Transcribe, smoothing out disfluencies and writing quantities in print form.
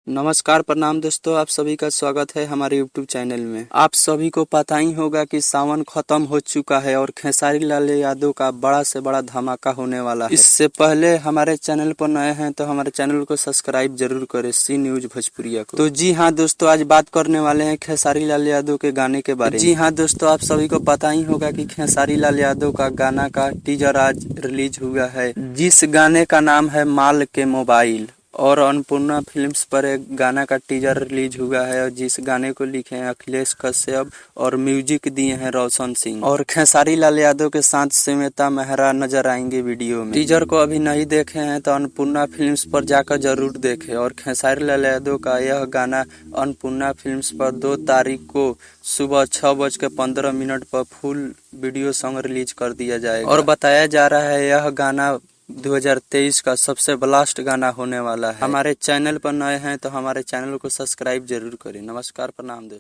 नमस्कार प्रणाम दोस्तों, आप सभी का स्वागत है हमारे YouTube चैनल में। आप सभी को पता ही होगा कि सावन खत्म हो चुका है और खेसारी लाल यादव का बड़ा से बड़ा धमाका होने वाला है। इससे पहले हमारे चैनल पर नए हैं तो हमारे चैनल को सब्सक्राइब जरूर करें, सी न्यूज भोजपुरिया को। तो जी हाँ दोस्तों, आज बात करने वाले हैं खेसारी लाल यादव के गाने के बारे में। जी हाँ दोस्तों, आप सभी को पता ही होगा कि खेसारी लाल यादव का गाना का टीजर आज रिलीज हुआ है, जिस गाने का नाम है माल के मोबाइल। और अन्नपूर्णा फिल्म्स पर एक गाना का टीजर रिलीज हुआ है और जिस गाने को लिखे हैं अखिलेश कश्यप और म्यूजिक दिए हैं रोशन सिंह। और खेसारी लाल यादव के साथ स्मिता मेहरा नजर आएंगे वीडियो में। टीजर को अभी नहीं देखे हैं तो अन्नपूर्णा फिल्म्स पर जाकर जरूर देखें। और खेसारी लाल यादव का यह गाना अन्नपूर्णा फिल्म्स पर 2 तारीख को सुबह 6:15 पर फुल वीडियो सॉन्ग रिलीज कर दिया जाएगा। और बताया जा रहा है यह गाना 2023 का सबसे ब्लास्ट गाना होने वाला है। हमारे चैनल पर नए हैं तो हमारे चैनल को सब्सक्राइब जरूर करें। नमस्कार प्रणाम दोस्तों।